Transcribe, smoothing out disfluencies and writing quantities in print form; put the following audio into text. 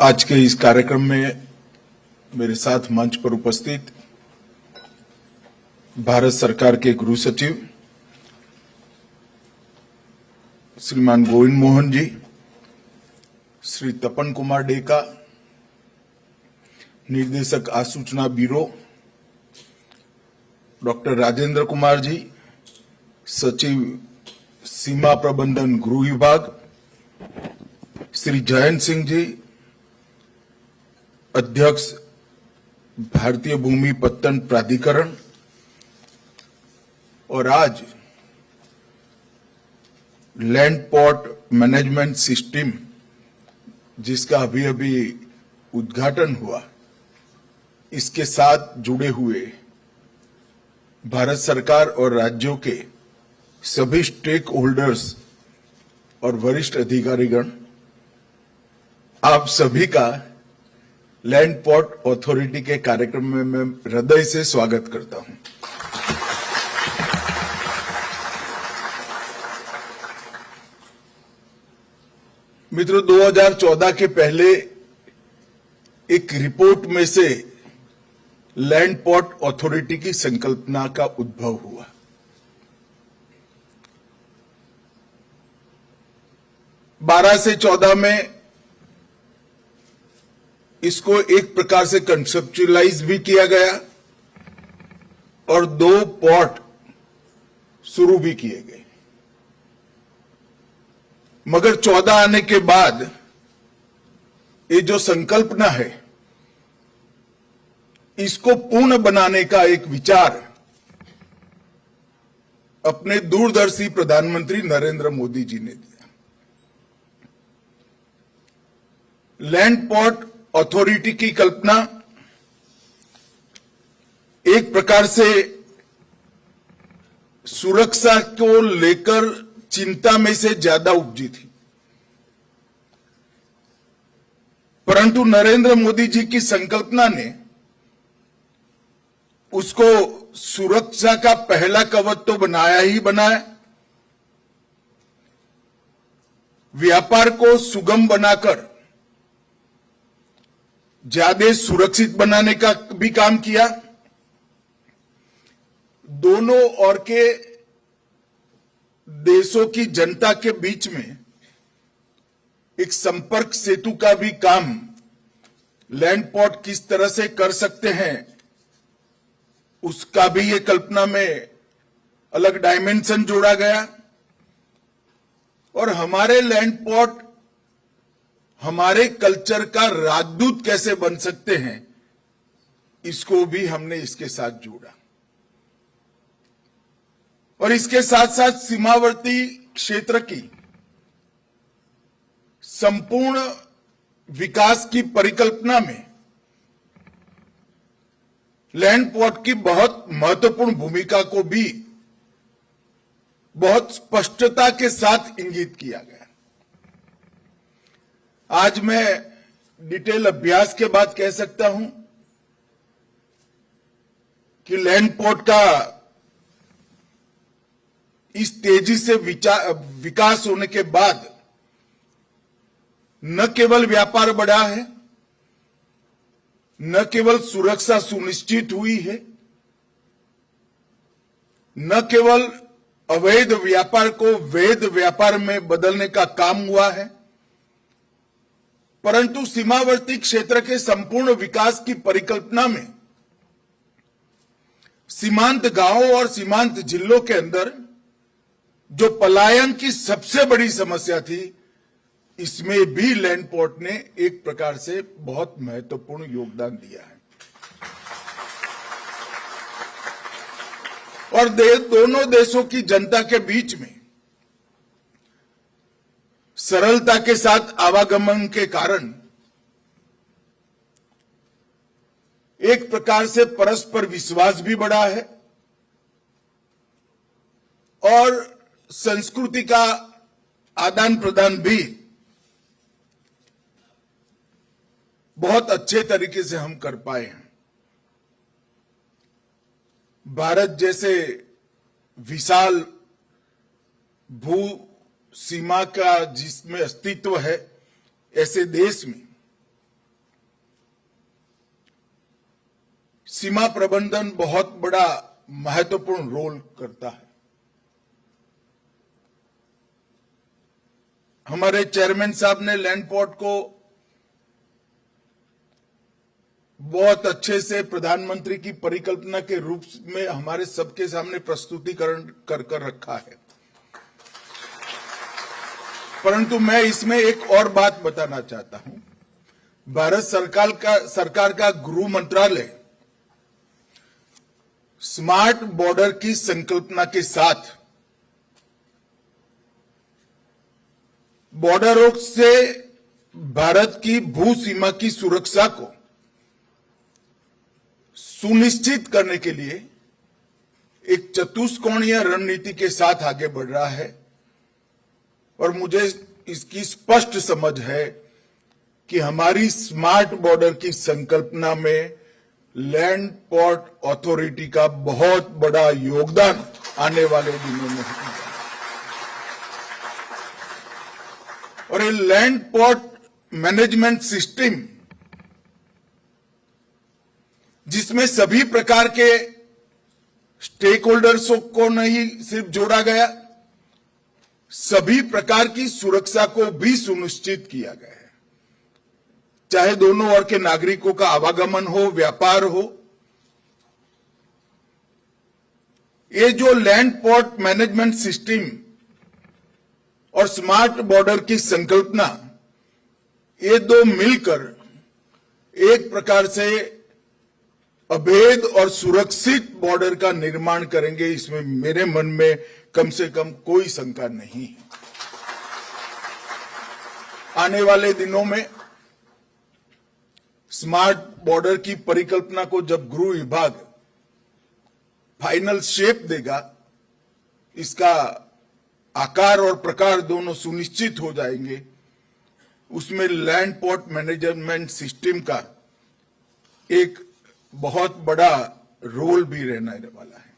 आज के इस कार्यक्रम में मेरे साथ मंच पर उपस्थित भारत सरकार के गृह सचिव श्रीमान गोविंद मोहन जी, श्री तपन कुमार डेका, निर्देशक आसूचना ब्यूरो डॉक्टर राजेंद्र कुमार जी, सचिव सीमा प्रबंधन गृह विभाग श्री जयंत सिंह जी, अध्यक्ष भारतीय भूमि पत्तन प्राधिकरण, और आज लैंड पोर्ट मैनेजमेंट सिस्टम जिसका अभी अभी उद्घाटन हुआ, इसके साथ जुड़े हुए भारत सरकार और राज्यों के सभी स्टेक होल्डर्स और वरिष्ठ अधिकारीगण, आप सभी का लैंड पोर्ट अथॉरिटी के कार्यक्रम में मैं हृदय से स्वागत करता हूं। मित्रों, 2014 के पहले एक रिपोर्ट में से लैंड पोर्ट अथॉरिटी की संकल्पना का उद्भव हुआ। बारह से 14 में इसको एक प्रकार से कंसेप्चुअलाइज भी किया गया और 2 पोर्ट शुरू भी किए गए, मगर 14 आने के बाद ये जो संकल्पना है, इसको पूर्ण बनाने का एक विचार अपने दूरदर्शी प्रधानमंत्री नरेंद्र मोदी जी ने दिया। लैंड पोर्ट अथॉरिटी की कल्पना एक प्रकार से सुरक्षा को लेकर चिंता में से ज्यादा उपजी थी, परंतु नरेंद्र मोदी जी की संकल्पना ने उसको सुरक्षा का पहला कवच तो बनाया ही बनाया, व्यापार को सुगम बनाकर ज्यादा सुरक्षित बनाने का भी काम किया, दोनों ओर के देशों की जनता के बीच में एक संपर्क सेतु का भी काम लैंड पोर्ट किस तरह से कर सकते हैं, उसका भी ये कल्पना में अलग डायमेंशन जोड़ा गया। और हमारे लैंड पोर्ट हमारे कल्चर का राजदूत कैसे बन सकते हैं, इसको भी हमने इसके साथ जोड़ा। और इसके साथ साथ सीमावर्ती क्षेत्र की संपूर्ण विकास की परिकल्पना में लैंड पोर्ट की बहुत महत्वपूर्ण भूमिका को भी बहुत स्पष्टता के साथ इंगित किया गया। आज मैं डिटेल अभ्यास के बाद कह सकता हूं कि लैंड पोर्ट का इस तेजी से विकास होने के बाद न केवल व्यापार बढ़ा है, न केवल सुरक्षा सुनिश्चित हुई है, न केवल अवैध व्यापार को वैध व्यापार में बदलने का काम हुआ है, परंतु सीमावर्ती क्षेत्र के संपूर्ण विकास की परिकल्पना में सीमांत गांवों और सीमांत जिलों के अंदर जो पलायन की सबसे बड़ी समस्या थी, इसमें भी लैंड पोर्ट ने एक प्रकार से बहुत महत्वपूर्ण योगदान दिया है। और दोनों देशों की जनता के बीच में सरलता के साथ आवागमन के कारण एक प्रकार से परस्पर विश्वास भी बढ़ा है और संस्कृति का आदान प्रदान भी बहुत अच्छे तरीके से हम कर पाए हैं। भारत जैसे विशाल भू सीमा का जिसमें अस्तित्व है, ऐसे देश में सीमा प्रबंधन बहुत बड़ा महत्वपूर्ण रोल करता है। हमारे चेयरमैन साहब ने लैंड पोर्ट को बहुत अच्छे से प्रधानमंत्री की परिकल्पना के रूप में हमारे सबके सामने प्रस्तुतिकरण कर रखा है। परंतु मैं इसमें एक और बात बताना चाहता हूं। भारत सरकार का गृह मंत्रालय स्मार्ट बॉर्डर की संकल्पना के साथ बॉर्डरों से भारत की भू सीमा की सुरक्षा को सुनिश्चित करने के लिए एक चतुष्कोणीय रणनीति के साथ आगे बढ़ रहा है और मुझे इसकी स्पष्ट समझ है कि हमारी स्मार्ट बॉर्डर की संकल्पना में लैंड पोर्ट अथॉरिटी का बहुत बड़ा योगदान आने वाले दिनों में होगा। और ये लैंड पोर्ट मैनेजमेंट सिस्टम, जिसमें सभी प्रकार के स्टेक होल्डर्सों को नहीं सिर्फ जोड़ा गया, सभी प्रकार की सुरक्षा को भी सुनिश्चित किया गया है, चाहे दोनों ओर के नागरिकों का आवागमन हो, व्यापार हो। ये जो लैंड पोर्ट मैनेजमेंट सिस्टम और स्मार्ट बॉर्डर की संकल्पना, ये दो मिलकर एक प्रकार से अभेद और सुरक्षित बॉर्डर का निर्माण करेंगे, इसमें मेरे मन में कम से कम कोई शंका नहीं है। आने वाले दिनों में स्मार्ट बॉर्डर की परिकल्पना को जब गृह विभाग फाइनल शेप देगा, इसका आकार और प्रकार दोनों सुनिश्चित हो जाएंगे, उसमें लैंड पोर्ट मैनेजमेंट सिस्टम का एक बहुत बड़ा रोल भी रहने वाला है।